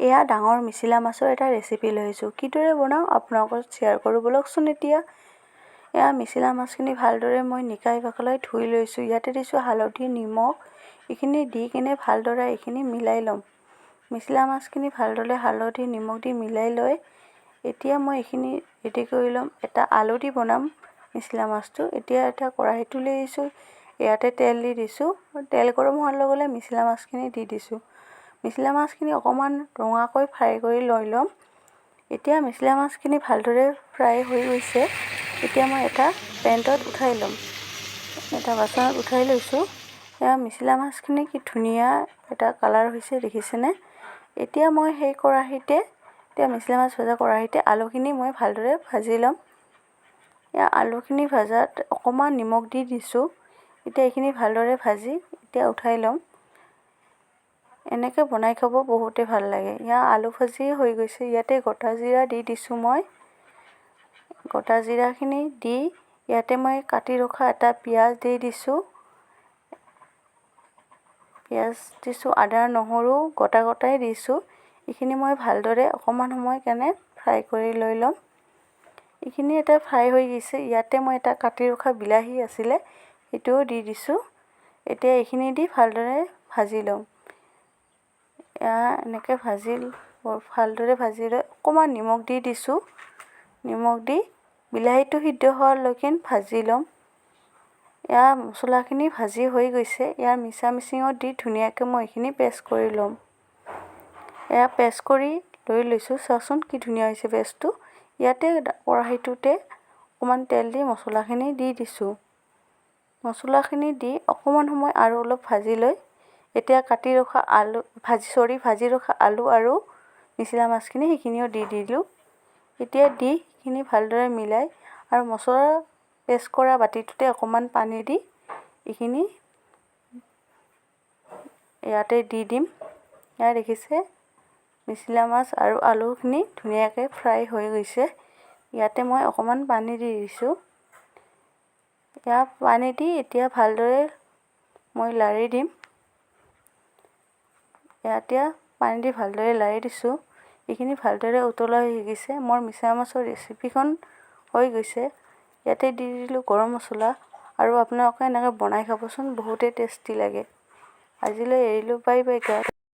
এয়া ডাঙৰ মিছিলা মাছৰ এটা ৰেচিপি লৈছোঁ। কিদৰে বনাওঁ আপোনালোকৰ শ্বেয়াৰ কৰোঁ ব'লকচোন এতিয়া। এয়া মিছিলা মাছখিনি ভালদৰে মই নিকাই পখালাই ধুই লৈছোঁ। ইয়াতে দিছোঁ হালধি, নিমখ। এইখিনি দি কিনে ভালদৰে এইখিনি মিলাই ল'ম। মিছিলা মাছখিনি ভালদৰে হালধি, নিমখ দি মিলাই লৈ এতিয়া মই এইখিনি ৰেডি কৰি ল'ম। এটা আলু দি বনাম মিছিলা মাছটো। এতিয়া এটা কেৰাহী তুলি দিছোঁ। ইয়াতে তেল দি দিছোঁ। তেল গৰম হোৱাৰ লগে লগে মিছিলা মাছখিনি দি দিছোঁ। মিছিলা মাছখিনি অকণমান ৰঙাকৈ ফ্ৰাই কৰি লৈ ল'ম। এতিয়া মিছিলা মাছখিনি ভালদৰে ফ্ৰাই হৈ গৈছে। এতিয়া মই এটা পেনটোত উঠাই ল'ম। এটা বাচনত উঠাই লৈছোঁ। এয়া মিছিলা মাছখিনি কি ধুনীয়া এটা কালাৰ হৈছে দেখিছেনে? এতিয়া মই সেই কেৰাহীতে মিছিলা মাছ ভজা কেৰাহীতে আলুখিনি মই ভালদৰে ভাজি ল'ম। এয়া আলুখিনি ভাজাত অকণমান নিমখ দি দিছোঁ। এতিয়া এইখিনি ভালদৰে ভাজি এতিয়া উঠাই ল'ম। এনেকৈ বনাই খাব বহুতে ভাল লাগে। ইয়াৰ আলু ভাজি হৈ গৈছে। ইয়াতে গোটা জিৰা দি দিছোঁ মই। গোটা জিৰাখিনি দি ইয়াতে মই কাটি ৰখা এটা পিঁয়াজ দি দিছোঁ। পিঁয়াজ দিছোঁ, আদা নহৰু গোটাই দিছোঁ। এইখিনি মই ভালদৰে অকণমান সময় কাৰণে ফ্ৰাই কৰি লৈ ল'ম। এইখিনি এটা ফ্ৰাই হৈ গৈছে। ইয়াতে মই এটা কাটি ৰখা বিলাহী আছিলে সেইটোও দি দিছোঁ। এতিয়া এইখিনি দি ভালদৰে ভাজি ল'ম। এনেকৈ ভালদৰে ভাজি লৈ অকণমান নিমখ দি দিছোঁ। নিমখ দি বিলাহীটো সিদ্ধ হোৱালৈকে ভাজি ল'ম। এয়া মছলাখিনি ভাজি হৈ গৈছে। ইয়াৰ মিক্সাৰত দি ধুনীয়াকৈ মই এইখিনি পেষ্ট কৰি ল'ম। এয়া পেষ্ট কৰি লৈ লৈছোঁ। চাওকচোন কি ধুনীয়া হৈছে পেষ্টটো। ইয়াতে কেৰাহীটোতে অকণমান তেল দি মছলাখিনি দি দিছোঁ। মছলাখিনি দি অকণমান সময় আৰু অলপ ভাজি লৈ এতিয়া ভাজি ৰখা আলু আৰু মিছিলা মাছখিনি সেইখিনিও দি দিলোঁ। এতিয়া দি সেইখিনি ভালদৰে মিলাই আৰু মছলা পেষ্ট কৰা বাতিটোতে অকণমান পানী দি এইখিনি ইয়াতে দি দিম। এয়া দেখিছে মিছিলা মাছ আৰু আলুখিনি ধুনীয়াকৈ ফ্ৰাই হৈ গৈছে। ইয়াতে মই অকণমান পানী দি দিছোঁ। এয়া পানী দি এতিয়া ভালদৰে মই লাৰি দিম। এতিয়া পানী দি ভালদৰে লাৰি দিছোঁ। এইখিনি ভালদৰে উতলাই হৈ গৈছে। মোৰ মিছা মাছৰ ৰেচিপিখন হৈ গৈছে। ইয়াতে দি দিলোঁ গৰম মছলা আৰু আপোনালোকে এনেকৈ বনাই খাবচোন বহুতেই টেষ্টি লাগে। আজিলৈ এৰিলোঁ। বাই বাই গাইছ।